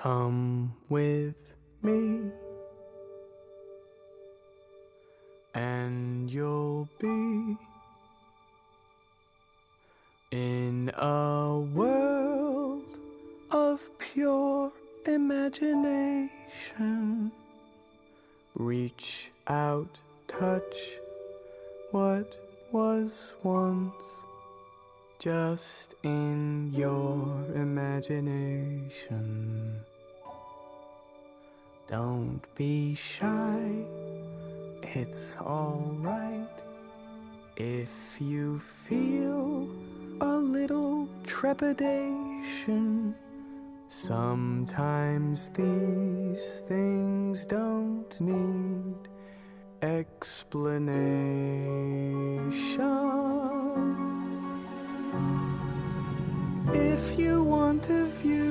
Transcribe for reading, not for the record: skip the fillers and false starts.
Come with me, and you'll be in a world of pure imagination. Reach out, touch what was once just in your imagination. Don't be shy, it's alright if you feel a little trepidation. Sometimes these things don't need explanation. If you want to view